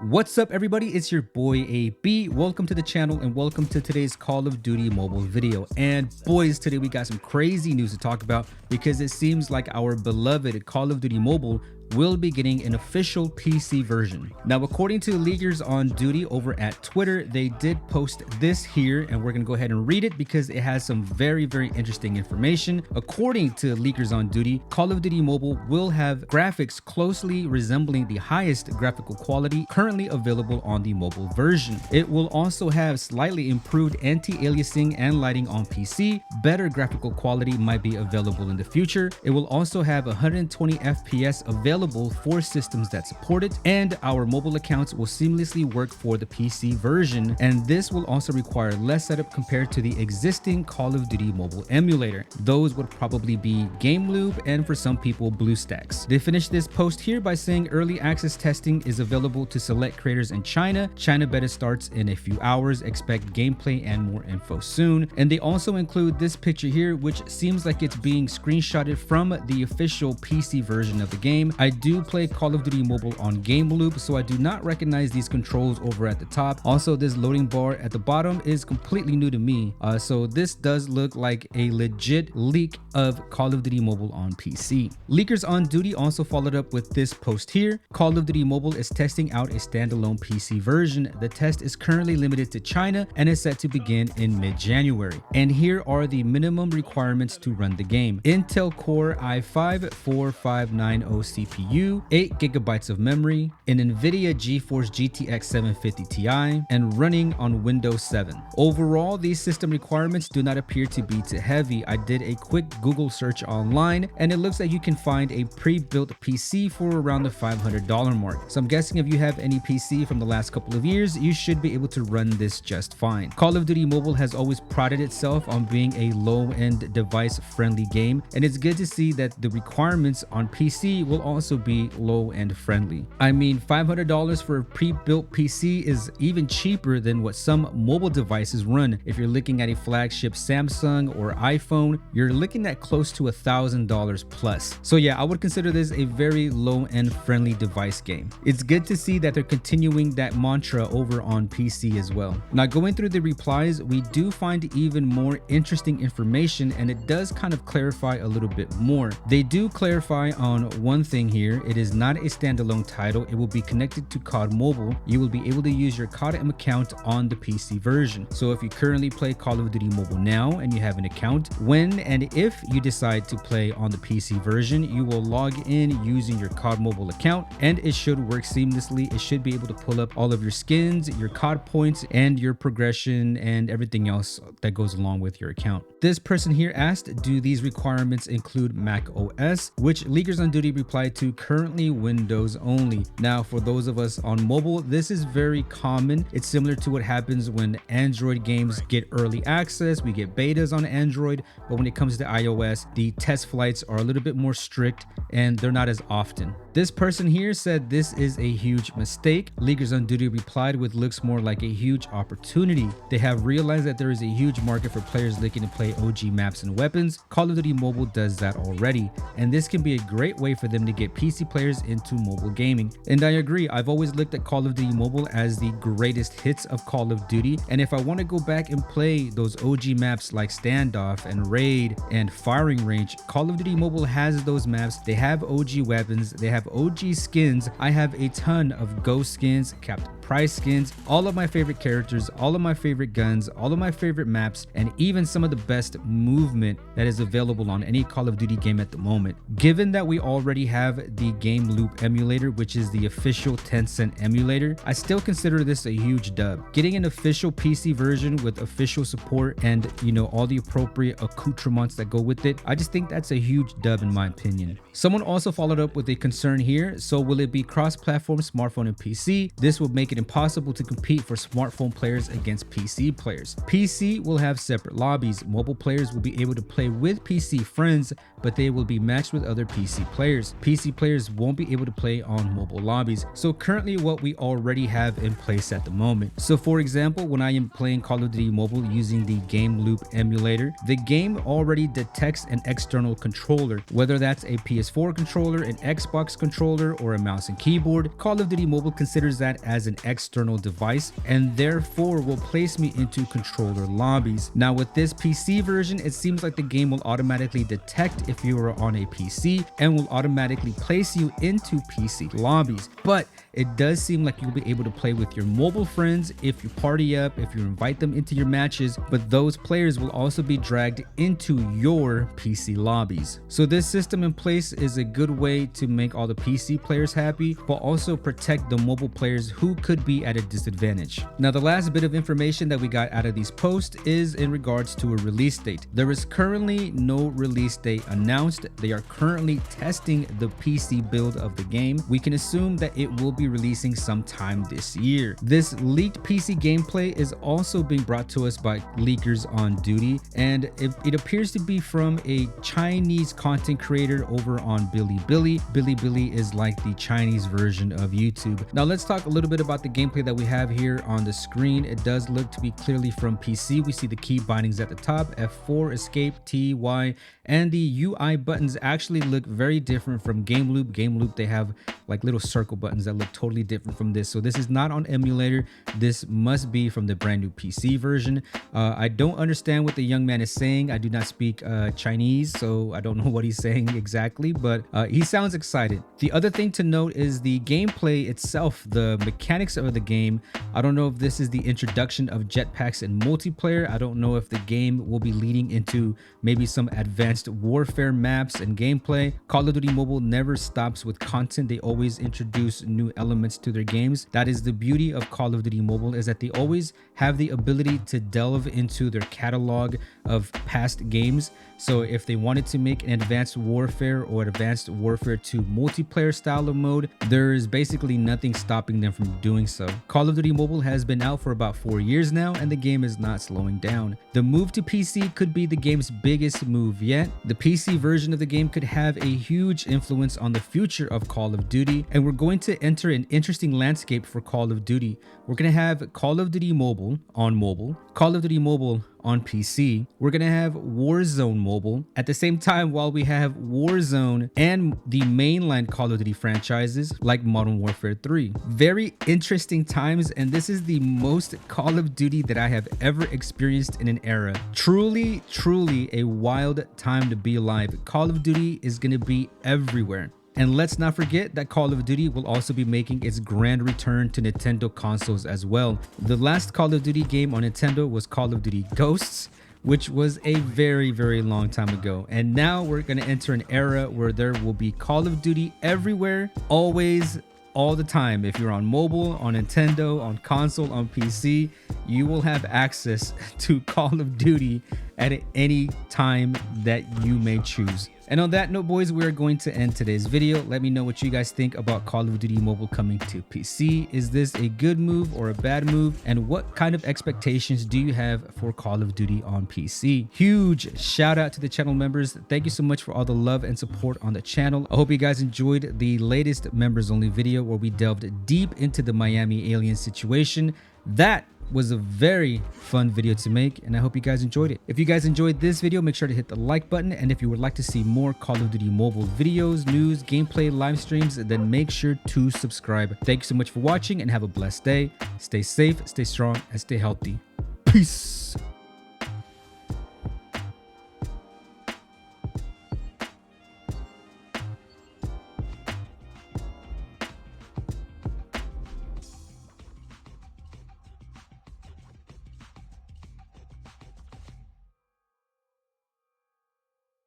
What's up everybody, it's your boy AB. Welcome to the channel and welcome to today's Call of Duty mobile video. And boys, today we got some crazy news to talk about because it seems like our beloved Call of Duty mobile will be getting an official PC version. Now, according to leakers on Duty over at Twitter, they did post this here and we're gonna go ahead and read it because it has some very interesting information. According to leakers on Duty, Call of Duty Mobile will have graphics closely resembling the highest graphical quality currently available on the mobile version. It will also have slightly improved anti-aliasing and lighting on PC. Better graphical quality might be available in the future. It will also have 120 FPS available for systems that support it, and our mobile accounts will seamlessly work for the PC version, and this will also require less setup compared to the existing Call of Duty mobile emulator. Those would probably be Game Loop and for some people BlueStacks. They finished this post here by saying early access testing is available to select creators in China. China beta starts in a few hours. Expect gameplay and more info soon. And they also include this picture here, which seems like it's being screenshotted from the official PC version of the game. I do play Call of Duty Mobile on Game Loop, so I do not recognize these controls over at the top. Also, this loading bar at the bottom is completely new to me. So this does look like a legit leak of Call of Duty Mobile on PC. Leakers on Duty also followed up with this post here. Call of Duty Mobile is testing out a standalone PC version. The test is currently limited to China and is set to begin in mid-January. And here are the minimum requirements to run the game. Intel Core i5-4590 CPU, 8 GB of memory, an NVIDIA GeForce GTX 750 Ti, and running on Windows 7. Overall, these system requirements do not appear to be too heavy. I did a quick Google search online and it looks like you can find a pre-built PC for around the $500 mark. So I'm guessing if you have any PC from the last couple of years, you should be able to run this just fine. Call of Duty Mobile has always prided itself on being a low-end device-friendly game, and it's good to see that the requirements on PC will also be low-end friendly. I mean, $500 for a pre-built PC is even cheaper than what some mobile devices run. If you're looking at a flagship Samsung or iPhone, you're looking at close to $1,000 plus. So yeah, I would consider this a very low-end friendly device game. It's good to see that they're continuing that mantra over on PC as well. Now, going through the replies, we do find even more interesting information, and it does kind of clarify a little bit more. They do clarify on one thing here. It is not a standalone title. It will be connected to COD Mobile. You will be able to use your CODM account on the PC version. So if you currently play Call of Duty Mobile now and you have an account, when and if you decide to play on the PC version, you will log in using your COD Mobile account and it should work seamlessly. It should be able to pull up all of your skins, your COD points, and your progression and everything else that goes along with your account. This person here asked, do these requirements include Mac OS? Which leakers on Duty replied to, currently Windows only. Now, for those of us on mobile, this is very common. It's similar to what happens when Android games get early access. We get betas on Android, but when it comes to iOS, the test flights are a little bit more strict and they're not as often. This person here said this is a huge mistake. Leakers on Duty replied with, looks more like a huge opportunity. They have realized that there is a huge market for players looking to play OG maps and weapons. Call of Duty Mobile does that already, and this can be a great way for them to get PC players into mobile gaming. And I agree, I've always looked at Call of Duty Mobile as the greatest hits of Call of Duty, and if I want to go back and play those OG maps like Standoff and Raid and Firing Range, Call of Duty Mobile has those maps. They have OG weapons, they have OG skins. I have a ton of Ghost skins, Captain Price skins, all of my favorite characters, all of my favorite guns, all of my favorite maps, and even some of the best movement that is available on any Call of Duty game at the moment. Given that we already have the Game Loop emulator, which is the official Tencent emulator, I still consider this a huge dub. Getting an official PC version with official support and, you know, all the appropriate accoutrements that go with it, I just think that's a huge dub in my opinion. Someone also followed up with a concern here. So will it be cross-platform smartphone and PC? This will make it it impossible to compete for smartphone players against PC players. PC will have separate lobbies. Mobile players will be able to play with PC friends, but they will be matched with other PC players. PC players won't be able to play on mobile lobbies. So currently what we already have in place at the moment. So for example, when I am playing Call of Duty Mobile using the Game Loop emulator, the game already detects an external controller, whether that's a PS4 controller, an Xbox controller, or a mouse and keyboard. Call of Duty Mobile considers that as an external device and therefore will place me into controller lobbies. Now with this PC version, it seems like the game will automatically detect if you are on a PC and will automatically place you into PC lobbies. But it does seem like you'll be able to play with your mobile friends if you party up, if you invite them into your matches, but those players will also be dragged into your PC lobbies. So this system in place is a good way to make all the PC players happy, but also protect the mobile players who could be at a disadvantage. Now, the last bit of information that we got out of these posts is in regards to a release date. There is currently no release date announced. They are currently testing the PC build of the game. We can assume that it will be releasing sometime this year. This leaked PC gameplay is also being brought to us by leakers on Duty, and it appears to be from a Chinese content creator over on Bilibili. Bilibili is like the Chinese version of YouTube. Now let's talk a little bit about the gameplay that we have here on the screen. It does look to be clearly from PC. We see the key bindings at the top, F4, escape, T, Y, and the UI buttons actually look very different from Game Loop. Game Loop, they have like little circle buttons that look totally different from this. So this is not on emulator. This must be from the brand new PC version. I don't understand what the young man is saying. I do not speak Chinese, so I don't know what he's saying exactly, but he sounds excited. The other thing to note is the gameplay itself, the mechanics of the game. I don't know if this is the introduction of jetpacks and multiplayer. I don't know if the game will be leading into maybe some advanced warfare maps and gameplay. Call of Duty Mobile never stops with content. They always introduce new elements to their games. That is the beauty of Call of Duty Mobile, is that they always have the ability to delve into their catalog of past games. So if they wanted to make an advanced warfare or advanced warfare 2 multiplayer style of mode, there is basically nothing stopping them from doing so. Call of Duty Mobile has been out for about 4 years now, and the game is not slowing down. The move to PC could be the game's biggest move yet. The PC version of the game could have a huge influence on the future of Call of Duty, and we're going to enter an interesting landscape for Call of Duty. We're going to have Call of Duty Mobile on mobile, Call of Duty Mobile on PC. We're going to have Warzone Mobile. At the same time, while we have Warzone and the mainline Call of Duty franchises like Modern Warfare 3. Very interesting times, and this is the most Call of Duty that I have ever experienced in an era. Truly, truly a wild time to be alive. Call of Duty is going to be everywhere. And let's not forget that Call of Duty will also be making its grand return to Nintendo consoles as well. The last Call of Duty game on Nintendo was Call of Duty Ghosts, which was a very, very long time ago. And now we're going to enter an era where there will be Call of Duty everywhere, always, all the time. If you're on mobile, on Nintendo, on console, on PC, you will have access to Call of Duty at any time that you may choose. And on that note, boys, we're going to end today's video. Let me know what you guys think about Call of Duty Mobile coming to PC. Is this a good move or a bad move? And what kind of expectations do you have for Call of Duty on PC? Huge shout out to the channel members. Thank you so much for all the love and support on the channel. I hope you guys enjoyed the latest members only video where we delved deep into the Miami alien situation. That was a very fun video to make, and I hope you guys enjoyed it. If you guys enjoyed this video, make sure to hit the like button, and if you would like to see more Call of Duty Mobile videos, news, gameplay, live streams, then make sure to subscribe. Thank you so much for watching, and have a blessed day. Stay safe, stay strong, and stay healthy. Peace.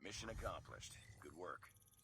Mission accomplished. Good work.